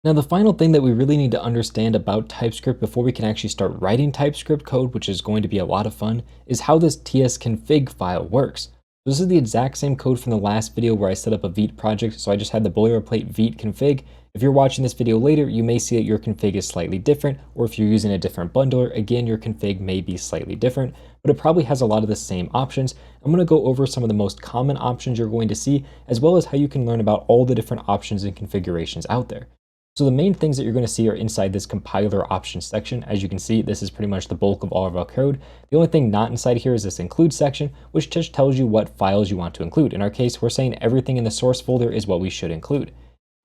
Now, the final thing that we really need to understand about TypeScript before we can actually start writing TypeScript code, which is going to be a lot of fun, is how this tsconfig file works. This is the exact same code from the last video where I set up a Vite project, so I just had the boilerplate Vite config. If you're watching this video later, you may see that your config is slightly different, or if you're using a different bundler, again, your config may be slightly different, but it probably has a lot of the same options. I'm going to go over some of the most common options you're going to see, as well as how you can learn about all the different options and configurations out there. So the main things that you're going to see are inside this compiler options section. As you can see, this is pretty much the bulk of all of our code. The only thing not inside here is this include section, which just tells you what files you want to include. In our case, we're saying everything in the source folder is what we should include.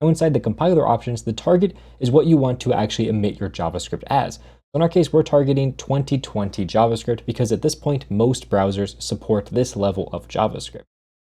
Now inside the compiler options, the target is what you want to actually emit your JavaScript as. So in our case, we're targeting 2020 JavaScript because at this point, most browsers support this level of JavaScript.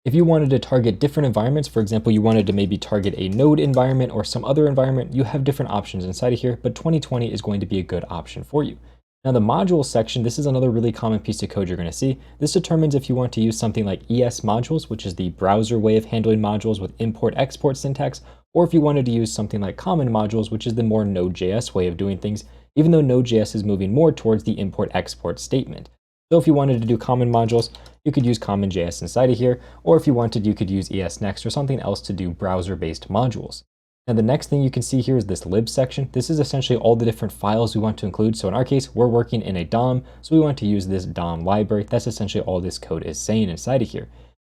If you wanted to target different environments, for example, you wanted to maybe target a node environment or some other environment, you have different options inside of here, but 2020 is going to be a good option for you. Now the modules section, this is another really common piece of code you're going to see. This determines if you want to use something like ES modules, which is the browser way of handling modules with import-export syntax, or if you wanted to use something like common modules, which is the more Node.js way of doing things, even though Node.js is moving more towards the import-export statement. So if you wanted to do common modules, you could use common.js inside of here, or if you wanted, you could use ESNext or something else to do browser-based modules. Now the next thing you can see here is this lib section. This is essentially all the different files we want to include. So in our case, we're working in a DOM, so we want to use this DOM library. That's essentially all this code is saying inside of here.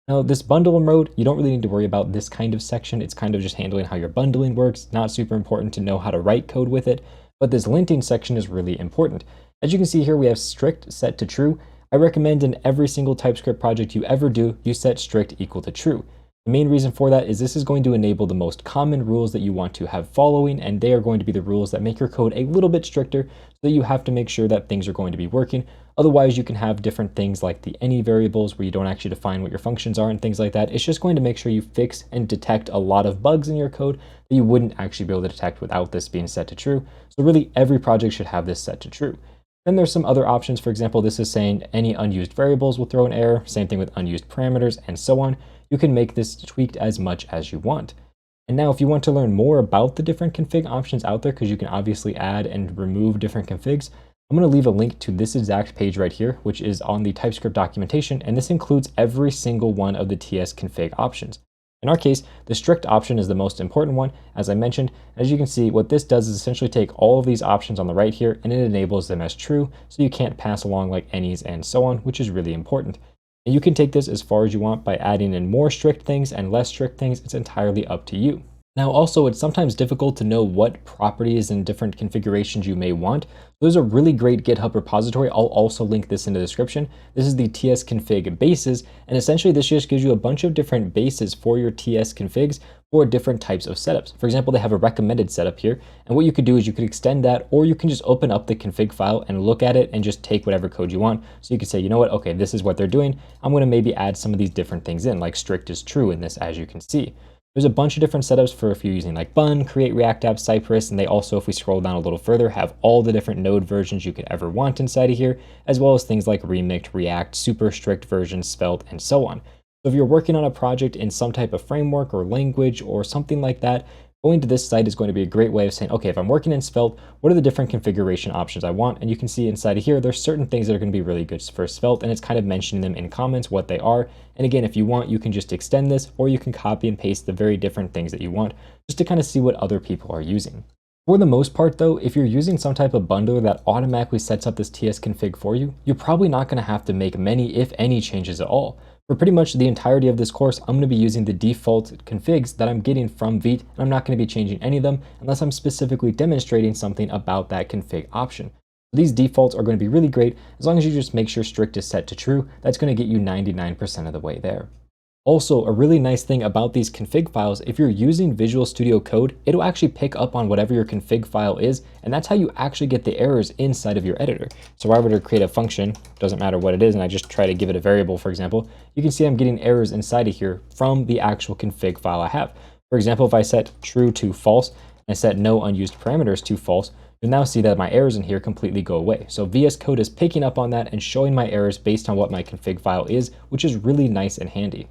Now this bundle mode, you don't really need to worry about this kind of section. It's kind of just handling how your bundling works. Not super important to know how to write code with it, but this linting section is really important. As you can see here, we have strict set to true. I recommend in every single TypeScript project you ever do, you set strict equal to true. The main reason for that is this is going to enable the most common rules that you want to have following, and they are going to be the rules that make your code a little bit stricter, so that you have to make sure that things are going to be working. Otherwise, you can have different things like the any variables where you don't actually define what your functions are and things like that. It's just going to make sure you fix and detect a lot of bugs in your code that you wouldn't actually be able to detect without this being set to true. So really, every project should have this set to true. Then there's some other options. For example, this is saying any unused variables will throw an error. Same thing with unused parameters and so on. You can make this tweaked as much as you want. And now if you want to learn more about the different config options out there, because you can obviously add and remove different configs, I'm going to leave a link to this exact page right here, which is on the TypeScript documentation. And this includes every single one of the tsconfig options. In our case, the strict option is the most important one, as I mentioned. As you can see, what this does is essentially take all of these options on the right here and it enables them as true, so you can't pass along like any's and so on, which is really important. And you can take this as far as you want by adding in more strict things and less strict things. It's entirely up to you. Now also, it's sometimes difficult to know what properties and different configurations you may want. There's a really great GitHub repository. I'll also link this in the description. This is the tsconfig bases, and essentially this just gives you a bunch of different bases for your tsconfigs for different types of setups. For example, they have a recommended setup here, and what you could do is you could extend that, or you can just open up the config file and look at it and just take whatever code you want. So you could say, you know what, okay, this is what they're doing. I'm going to maybe add some of these different things in, like strict is true in this, as you can see. There's a bunch of different setups for if you're using like Bun, Create React App, Cypress, and they also, if we scroll down a little further, have all the different node versions you could ever want inside of here, as well as things like Remixed, React, super strict versions, Svelte, and so on. So if you're working on a project in some type of framework or language or something like that, going to this site is going to be a great way of saying, okay, if I'm working in Svelte, what are the different configuration options I want? And you can see inside of here, there's certain things that are going to be really good for Svelte, and it's kind of mentioning them in comments, what they are. And again, if you want, you can just extend this, or you can copy and paste the very different things that you want, just to kind of see what other people are using. For the most part though, if you're using some type of bundler that automatically sets up this tsconfig for you, you're probably not going to have to make many, if any, changes at all. For pretty much the entirety of this course, I'm going to be using the default configs that I'm getting from Vite, and I'm not going to be changing any of them unless I'm specifically demonstrating something about that config option. These defaults are going to be really great as long as you just make sure strict is set to true. That's going to get you 99% of the way there. Also, a really nice thing about these config files, if you're using Visual Studio Code, it'll actually pick up on whatever your config file is, and that's how you actually get the errors inside of your editor. So if I were to create a function, doesn't matter what it is, and I just try to give it a variable, for example, you can see I'm getting errors inside of here from the actual config file I have. For example, if I set true to false, and I set no unused parameters to false, you'll now see that my errors in here completely go away. So VS Code is picking up on that and showing my errors based on what my config file is, which is really nice and handy.